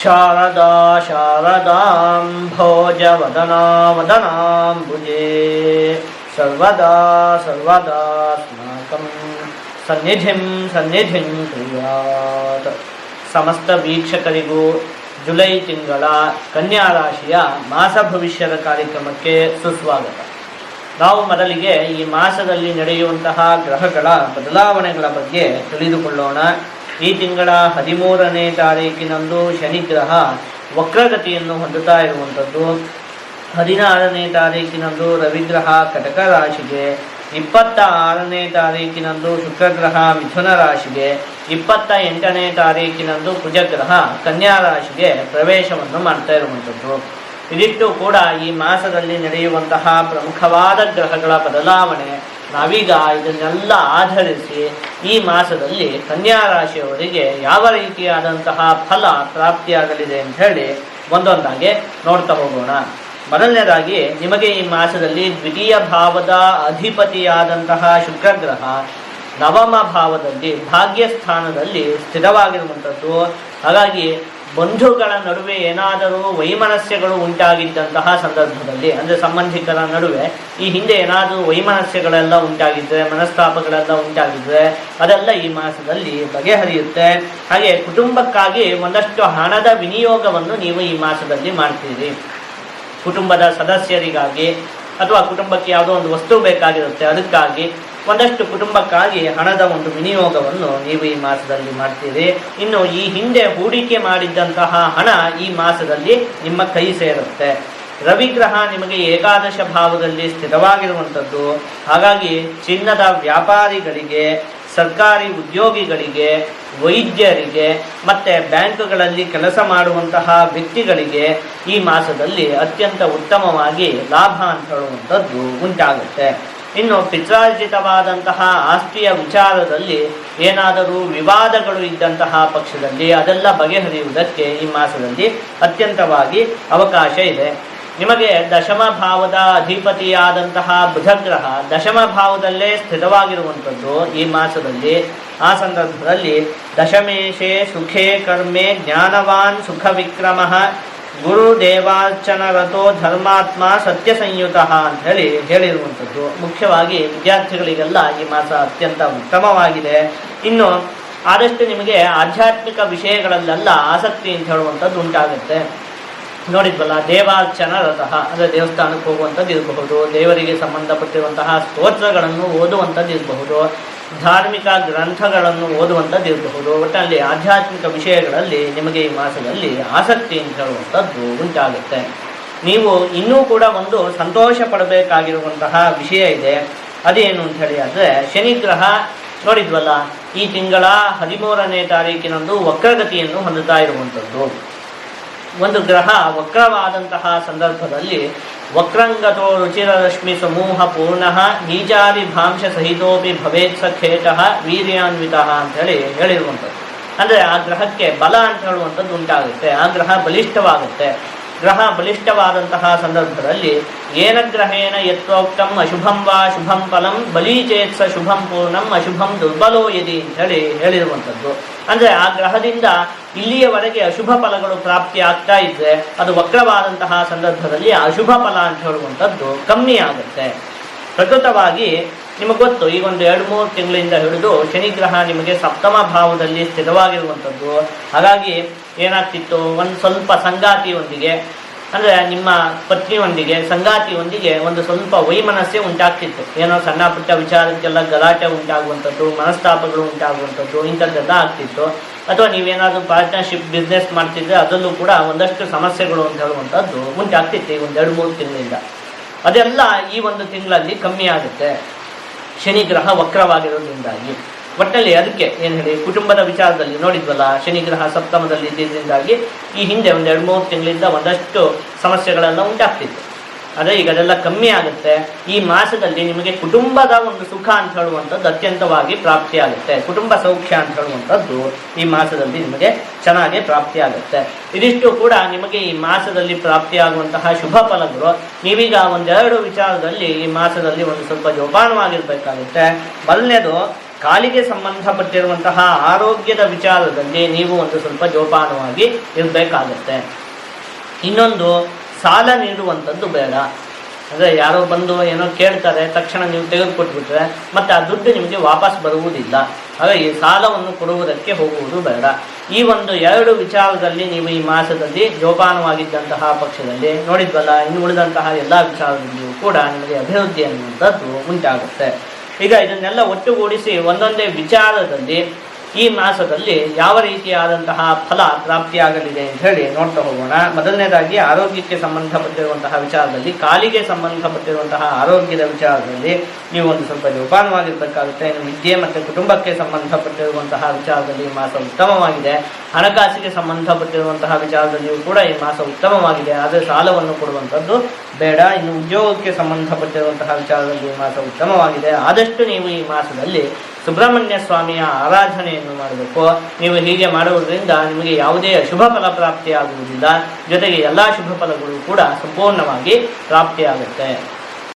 ಶಾರದಾ ಶಾರದಾಂ ಭೋಜವದನಾ ವದನಾಂಬುಜೇ ಸರ್ವದಾ ಸರ್ವದಾಸ್ಮಾಕಂ ಸನ್ನಿಧಿಂ ಸನ್ನಿಧಿಂ ಕುರ್ಯಾತ್. ಸಮಸ್ತ ವೀಕ್ಷಕರಿಗೂ ಜುಲೈ ತಿಂಗಳ ಕನ್ಯಾ ರಾಶಿಯ ಮಾಸ ಭವಿಷ್ಯದ ಕಾರ್ಯಕ್ರಮಕ್ಕೆ ಸುಸ್ವಾಗತ. ನಾವು ಮೊದಲಿಗೆ ಈ ಮಾಸದಲ್ಲಿ ನಡೆಯುವಂತಹ ಗ್ರಹಗಳ ಬದಲಾವಣೆಗಳ ಬಗ್ಗೆ ತಿಳಿದುಕೊಳ್ಳೋಣ. ಈ ತಿಂಗಳ 13ನೇ ತಾರೀಕಿನಂದು ಶನಿಗ್ರಹ ವಕ್ರಗತಿಯನ್ನು ಹೊಂದುತ್ತಾ ಇರುವಂಥದ್ದು. 16ನೇ ತಾರೀಕಿನಂದು ರವಿಗ್ರಹ ಕಟಕ ರಾಶಿಗೆ, 26ನೇ ತಾರೀಕಿನಂದು ಶುಕ್ರಗ್ರಹ ಮಿಥುನ ರಾಶಿಗೆ, 28ನೇ ತಾರೀಕಿನಂದು ಕುಜಗ್ರಹ ಕನ್ಯಾ ರಾಶಿಗೆ ಪ್ರವೇಶವನ್ನು ಮಾಡ್ತಾ ಇರುವಂಥದ್ದು. ಇದಿಷ್ಟು ಕೂಡ ಈ ಮಾಸದಲ್ಲಿ ನಡೆಯುವಂತಹ ಪ್ರಮುಖವಾದ ಗ್ರಹಗಳ ಬದಲಾವಣೆ. ನಾವೀಗ ಇದನ್ನೆಲ್ಲ ಆಧರಿಸಿ ಈ ಮಾಸದಲ್ಲಿ ಕನ್ಯಾ ರಾಶಿಯವರಿಗೆ ಯಾವ ರೀತಿಯಾದಂತಹ ಫಲ ಪ್ರಾಪ್ತಿಯಾಗಲಿದೆ ಅಂತ ಹೇಳಿ ಒಂದೊಂದಾಗಿ ನೋಡ್ತಾ ಹೋಗೋಣ. ಮೊದಲನೇದಾಗಿ, ನಿಮಗೆ ಈ ಮಾಸದಲ್ಲಿ ದ್ವಿತೀಯ ಭಾವದ ಅಧಿಪತಿಯಾದಂತಹ ಶುಕ್ರಗ್ರಹ ನವಮ ಭಾವದಲ್ಲಿ ಭಾಗ್ಯಸ್ಥಾನದಲ್ಲಿ ಸ್ಥಿರವಾಗಿರುವಂಥದ್ದು. ಹಾಗಾಗಿ ಬಂಧುಗಳ ನಡುವೆ ಏನಾದರೂ ವೈಮನಸ್ಯಗಳು ಉಂಟಾಗಿದ್ದಂತಹ ಸಂದರ್ಭದಲ್ಲಿ, ಅಂದರೆ ಸಂಬಂಧಿಕರ ನಡುವೆ ಈ ಹಿಂದೆ ಏನಾದರೂ ವೈಮನಸ್ಯಗಳೆಲ್ಲ ಉಂಟಾಗಿದ್ದರೆ, ಮನಸ್ತಾಪಗಳೆಲ್ಲ ಉಂಟಾಗಿದ್ದರೆ ಅದೆಲ್ಲ ಈ ಮಾಸದಲ್ಲಿ ಬಗೆಹರಿಯುತ್ತೆ. ಹಾಗೆ ಕುಟುಂಬಕ್ಕಾಗಿ ಒಂದಷ್ಟು ಹಣದ ವಿನಿಯೋಗವನ್ನು ನೀವು ಈ ಮಾಸದಲ್ಲಿ ಮಾಡ್ತೀರಿ. ಕುಟುಂಬದ ಸದಸ್ಯರಿಗಾಗಿ ಅಥವಾ ಕುಟುಂಬಕ್ಕೆ ಯಾವುದೋ ಒಂದು ವಸ್ತು ಬೇಕಾಗಿರುತ್ತೆ, ಅದಕ್ಕಾಗಿ ಒಂದಷ್ಟು ಕುಟುಂಬಕ್ಕಾಗಿ ಹಣದ ಒಂದು ವಿನಿಯೋಗವನ್ನು ನೀವು ಈ ಮಾಸದಲ್ಲಿ ಮಾಡ್ತೀರಿ. ಇನ್ನು ಈ ಹಿಂದೆ ಹೂಡಿಕೆ ಮಾಡಿದ್ದಂತಹ ಹಣ ಈ ಮಾಸದಲ್ಲಿ ನಿಮ್ಮ ಕೈ ಸೇರುತ್ತೆ. ರವಿಗ್ರಹ ನಿಮಗೆ ಏಕಾದಶ ಭಾವದಲ್ಲಿ ಸ್ಥಿರವಾಗಿರುವಂಥದ್ದು. ಹಾಗಾಗಿ ಚಿನ್ನದ ವ್ಯಾಪಾರಿಗಳಿಗೆ, ಸರ್ಕಾರಿ ಉದ್ಯೋಗಿಗಳಿಗೆ, ವೈದ್ಯರಿಗೆ ಮತ್ತು ಬ್ಯಾಂಕ್ಗಳಲ್ಲಿ ಕೆಲಸ ಮಾಡುವಂತಹ ವ್ಯಕ್ತಿಗಳಿಗೆ ಈ ಮಾಸದಲ್ಲಿ ಅತ್ಯಂತ ಉತ್ತಮವಾಗಿ ಲಾಭ ಅಂತ ಹೇಳುವಂಥದ್ದು ಉಂಟಾಗುತ್ತೆ. ಇನ್ನು ಪಿತ್ರಾರ್ಜಿತವಾದಂತಹ ಆಸ್ತಿಯ ವಿಚಾರದಲ್ಲಿ ಏನಾದರೂ ವಿವಾದಗಳು ಇದ್ದಂತಹ ಪಕ್ಷದಲ್ಲಿ ಅದೆಲ್ಲ ಬಗೆಹರಿಯುವುದಕ್ಕೆ ಈ ಮಾಸದಲ್ಲಿ ಅತ್ಯಂತವಾಗಿ ಅವಕಾಶ ಇದೆ. ನಿಮಗೆ ದಶಮ ಭಾವದ ಅಧಿಪತಿಯಾದಂತಹ ಬುಧಗ್ರಹ ದಶಮ ಭಾವದಲ್ಲೇ ಸ್ಥಿರವಾಗಿರುವಂಥದ್ದು ಈ ಮಾಸದಲ್ಲಿ. ಆ ಸಂದರ್ಭದಲ್ಲಿ ದಶಮೇಶೇ ಸುಖೇ ಕರ್ಮೆ ಜ್ಞಾನವಾನ್ ಸುಖ ವಿಕ್ರಮಃ ಗುರುದೇವಾರ್ಚನರತೋ ಧರ್ಮಾತ್ಮ ಸತ್ಯ ಸಂಯುತ ಅಂತ ಹೇಳಿರುವಂಥದ್ದು. ಮುಖ್ಯವಾಗಿ ವಿದ್ಯಾರ್ಥಿಗಳಿಗೆಲ್ಲ ಈ ಮಾಸ ಅತ್ಯಂತ ಉತ್ತಮವಾಗಿದೆ. ಇನ್ನು ಆದಷ್ಟು ನಿಮಗೆ ಆಧ್ಯಾತ್ಮಿಕ ವಿಷಯಗಳಲ್ಲೆಲ್ಲ ಆಸಕ್ತಿ ಅಂತ ಹೇಳುವಂಥದ್ದು ಉಂಟಾಗುತ್ತೆ. ನೋಡಿದ್ವಲ್ಲ, ದೇವಾರ್ಚನ ರಥಃ ಅಂದರೆ ದೇವಸ್ಥಾನಕ್ಕೆ ಹೋಗುವಂಥದ್ದು ಇರಬಹುದು, ದೇವರಿಗೆ ಸಂಬಂಧಪಟ್ಟಿರುವಂತಹ ಸ್ತೋತ್ರಗಳನ್ನು ಓದುವಂಥದ್ದು ಇರಬಹುದು, ಧಾರ್ಮಿಕ ಗ್ರಂಥಗಳನ್ನು ಓದುವಂಥದ್ದು ಇರಬಹುದು. ಒಟ್ಟಲ್ಲಿ ಆಧ್ಯಾತ್ಮಿಕ ವಿಷಯಗಳಲ್ಲಿ ನಿಮಗೆ ಈ ಮಾಸದಲ್ಲಿ ಆಸಕ್ತಿ ಅಂತ ಹೇಳುವಂಥದ್ದು ಉಂಟಾಗುತ್ತೆ. ನೀವು ಇನ್ನೂ ಕೂಡ ಒಂದು ಸಂತೋಷ ಪಡಬೇಕಾಗಿರುವಂತಹ ವಿಷಯ ಇದೆ. ಅದೇನು ಅಂತ ಹೇಳಿ ಆದರೆ, ಶನಿಗ್ರಹ ನೋಡಿದ್ವಲ್ಲ, ಈ ತಿಂಗಳ 13ನೇ ತಾರೀಕಿನಂದು ವಕ್ರಗತಿಯನ್ನು ಹೊಂದುತ್ತಾ ಇರುವಂಥದ್ದು. ಒಂದು ಗ್ರಹ ವಕ್ರವಾದಂತಹ ಸಂದರ್ಭದಲ್ಲಿ ವಕ್ರಂಗತೋ ರುಚಿರರಶ್ಮಿ ಸಮೂಹ ಪೂರ್ಣಃ ನೀಚಾರಿ ಭಾಂಶ ಸಹಿತೋಪಿ ಭವೇತ್ ಸಖೇಟಃ ವೀರ್ಯಾನ್ವಿತ ಅಂತ ಹೇಳಿರುವಂಥದ್ದು. ಅಂದರೆ ಆ ಗ್ರಹಕ್ಕೆ ಬಲ ಅಂತ ಹೇಳುವಂಥದ್ದು ಉಂಟಾಗುತ್ತೆ. ಆ ಗ್ರಹ ಬಲಿಷ್ಠವಾಗುತ್ತೆ. ಗ್ರಹ ಬಲಿಷ್ಠವಾದಂತಹ ಸಂದರ್ಭದಲ್ಲಿ ಏನಗ್ರಹೇಣ ಯತ್ರೋಕ್ತಂ ಅಶುಭಂ ವಾ ಶುಭಂ ಫಲಂ ಬಲೀಚೇತ್ಸ ಶುಭಂ ಪೂರ್ಣಂ ಅಶುಭಂ ದುರ್ಬಲೋ ಯದಿ ಅಂತ ಹೇಳಿರುವಂಥದ್ದು. ಅಂದರೆ ಆ ಗ್ರಹದಿಂದ ಇಲ್ಲಿಯವರೆಗೆ ಅಶುಭ ಫಲಗಳು ಪ್ರಾಪ್ತಿ ಆಗ್ತಾ ಇದ್ದರೆ ಅದು ವಕ್ರವಾದಂತಹ ಸಂದರ್ಭದಲ್ಲಿ ಅಶುಭ ಫಲ ಅಂತ ಹೇಳುವಂಥದ್ದು ಕಮ್ಮಿ ಆಗುತ್ತೆ. ಪ್ರಕೃತವಾಗಿ ನಿಮಗೆ ಗೊತ್ತು, ಈಗ ಒಂದು 2-3 ತಿಂಗಳಿಂದ ಹಿಡಿದು ಶನಿಗ್ರಹ ನಿಮಗೆ ಸಪ್ತಮ ಭಾವದಲ್ಲಿ ಸ್ಥಿರವಾಗಿರುವಂಥದ್ದು. ಹಾಗಾಗಿ ಏನಾಗ್ತಿತ್ತು, ಒಂದು ಸ್ವಲ್ಪ ಸಂಗಾತಿಯೊಂದಿಗೆ, ಅಂದರೆ ನಿಮ್ಮ ಪತ್ನಿಯೊಂದಿಗೆ, ಸಂಗಾತಿಯೊಂದಿಗೆ ಒಂದು ಸ್ವಲ್ಪ ವೈಮನಸ್ಸೆ ಉಂಟಾಗ್ತಿತ್ತು. ಏನೋ ಸಣ್ಣ ಪುಟ್ಟ ವಿಚಾರಕ್ಕೆಲ್ಲ ಗಲಾಟೆ ಉಂಟಾಗುವಂಥದ್ದು, ಮನಸ್ತಾಪಗಳು ಉಂಟಾಗುವಂಥದ್ದು, ಇಂಥದ್ದೆಲ್ಲ ಆಗ್ತಿತ್ತು. ಅಥವಾ ನೀವೇನಾದರೂ ಪಾರ್ಟ್ನರ್ಶಿಪ್ ಬಿಸ್ನೆಸ್ ಮಾಡ್ತಿದ್ರೆ ಅದರಲ್ಲೂ ಕೂಡ ಒಂದಷ್ಟು ಸಮಸ್ಯೆಗಳು ಅಂತ ಹೇಳುವಂಥದ್ದು ಉಂಟಾಗ್ತಿತ್ತು ಈ ಒಂದು 2-3 ತಿಂಗಳಿಂದ. ಅದೆಲ್ಲ ಈ ಒಂದು ತಿಂಗಳಲ್ಲಿ ಕಮ್ಮಿ ಆಗುತ್ತೆ ಶನಿಗ್ರಹ ವಕ್ರವಾಗಿರೋದ್ರಿಂದಾಗಿ. ಒಟ್ಟಲ್ಲಿ ಅದಕ್ಕೆ ಏನು ಹೇಳಿ, ಕುಟುಂಬದ ವಿಚಾರದಲ್ಲಿ ನೋಡಿದ್ವಲ್ಲ, ಶನಿಗ್ರಹ ಸಪ್ತಮದಲ್ಲಿ ಇದ್ದಿದ್ದರಿಂದಾಗಿ ಈ ಹಿಂದೆ ಒಂದು 2-3 ತಿಂಗಳಿಂದ ಒಂದಷ್ಟು ಸಮಸ್ಯೆಗಳೆಲ್ಲ ಉಂಟಾಗ್ತಿತ್ತು. ಆದರೆ ಈಗ ಅದೆಲ್ಲ ಕಮ್ಮಿ ಆಗುತ್ತೆ. ಈ ಮಾಸದಲ್ಲಿ ನಿಮಗೆ ಕುಟುಂಬದ ಒಂದು ಸುಖ ಅಂತ ಹೇಳುವಂಥದ್ದು ಅತ್ಯಂತವಾಗಿ ಪ್ರಾಪ್ತಿಯಾಗುತ್ತೆ. ಕುಟುಂಬ ಸೌಖ್ಯ ಅಂತ ಹೇಳುವಂಥದ್ದು ಈ ಮಾಸದಲ್ಲಿ ನಿಮಗೆ ಚೆನ್ನಾಗಿ ಪ್ರಾಪ್ತಿಯಾಗುತ್ತೆ. ಇದಿಷ್ಟು ಕೂಡ ನಿಮಗೆ ಈ ಮಾಸದಲ್ಲಿ ಪ್ರಾಪ್ತಿಯಾಗುವಂತಹ ಶುಭ ಫಲಗಳು. ನೀವೀಗ 1-2 ವಿಚಾರದಲ್ಲಿ ಈ ಮಾಸದಲ್ಲಿ ಒಂದು ಸ್ವಲ್ಪ ಜೋಪಾನವಾಗಿರಬೇಕಾಗುತ್ತೆ. ಮೊದಲನೇದು, ಕಾಲಿಗೆ ಸಂಬಂಧಪಟ್ಟಿರುವಂತಹ ಆರೋಗ್ಯದ ವಿಚಾರದಲ್ಲಿ ನೀವು ಒಂದು ಸ್ವಲ್ಪ ಜೋಪಾನವಾಗಿ ಇರಬೇಕಾಗತ್ತೆ. ಇನ್ನೊಂದು, ಸಾಲ ನೀಡುವಂಥದ್ದು ಬೇಡ. ಅಂದರೆ ಯಾರೋ ಬಂದು ಏನೋ ಕೇಳ್ತಾರೆ, ತಕ್ಷಣ ನೀವು ತೆಗೆದುಕೊಟ್ಬಿಟ್ರೆ ಮತ್ತೆ ಆ ದುಡ್ಡು ನಿಮಗೆ ವಾಪಸ್ ಬರುವುದಿಲ್ಲ. ಹಾಗಾಗಿ ಸಾಲವನ್ನು ಕೊಡುವುದಕ್ಕೆ ಹೋಗುವುದು ಬೇಡ. ಈ ಒಂದು 2 ವಿಚಾರದಲ್ಲಿ ನೀವು ಈ ಮಾಸದಲ್ಲಿ ಜೋಪಾನವಾಗಿದ್ದಂತಹ ಪಕ್ಷದಲ್ಲಿ ನೋಡಿದ್ವಲ್ಲ, ಇನ್ನು ಉಳಿದಂತಹ ಎಲ್ಲ ವಿಚಾರದಲ್ಲಿಯೂ ಕೂಡ ನಿಮಗೆ ಅಭಿವೃದ್ಧಿ ಅನ್ನುವಂಥದ್ದು ಉಂಟಾಗುತ್ತೆ. ಈಗ ಇದನ್ನೆಲ್ಲ ಒಟ್ಟುಗೂಡಿಸಿ ಒಂದೊಂದೇ ವಿಚಾರದಲ್ಲಿ ಈ ಮಾಸದಲ್ಲಿ ಯಾವ ರೀತಿಯಾದಂತಹ ಫಲ ಪ್ರಾಪ್ತಿಯಾಗಲಿದೆ ಅಂತ ಹೇಳಿ ನೋಡ್ತಾ ಹೋಗೋಣ. ಮೊದಲನೇದಾಗಿ ಆರೋಗ್ಯಕ್ಕೆ ಸಂಬಂಧಪಟ್ಟಿರುವಂತಹ ವಿಚಾರದಲ್ಲಿ, ಕಾಲಿಗೆ ಸಂಬಂಧಪಟ್ಟಿರುವಂತಹ ಆರೋಗ್ಯದ ವಿಚಾರದಲ್ಲಿ ನೀವು ಒಂದು ಸ್ವಲ್ಪ ಜೋಪಾನವಾಗಿರ್ಬೇಕಾಗುತ್ತೆ. ಇನ್ನು ವಿದ್ಯೆ ಮತ್ತು ಕುಟುಂಬಕ್ಕೆ ಸಂಬಂಧಪಟ್ಟಿರುವಂತಹ ವಿಚಾರದಲ್ಲಿ ಈ ಮಾಸ ಉತ್ತಮವಾಗಿದೆ. ಹಣಕಾಸಿಗೆ ಸಂಬಂಧಪಟ್ಟಿರುವಂತಹ ವಿಚಾರದಲ್ಲಿಯೂ ಕೂಡ ಈ ಮಾಸ ಉತ್ತಮವಾಗಿದೆ, ಆದರೆ ಸಾಲವನ್ನು ಕೊಡುವಂಥದ್ದು ಬೇಡ. ಇನ್ನು ಉದ್ಯೋಗಕ್ಕೆ ಸಂಬಂಧಪಟ್ಟಿರುವಂತಹ ವಿಚಾರದಲ್ಲಿ ಈ ಮಾಸ ಉತ್ತಮವಾಗಿದೆ. ಆದಷ್ಟು ನೀವು ಈ ಮಾಸದಲ್ಲಿ ಸುಬ್ರಹ್ಮಣ್ಯ ಸ್ವಾಮಿಯ ಆರಾಧನೆಯನ್ನು ಮಾಡಬೇಕು. ನೀವು ಹೀಗೆ ಮಾಡುವುದರಿಂದ ನಿಮಗೆ ಯಾವುದೇ ಅಶುಭ ಫಲ ಪ್ರಾಪ್ತಿಯಾಗುವುದಿಲ್ಲ, ಜೊತೆಗೆ ಎಲ್ಲ ಶುಭ ಫಲಗಳು ಕೂಡ ಸಂಪೂರ್ಣವಾಗಿ ಪ್ರಾಪ್ತಿಯಾಗುತ್ತೆ.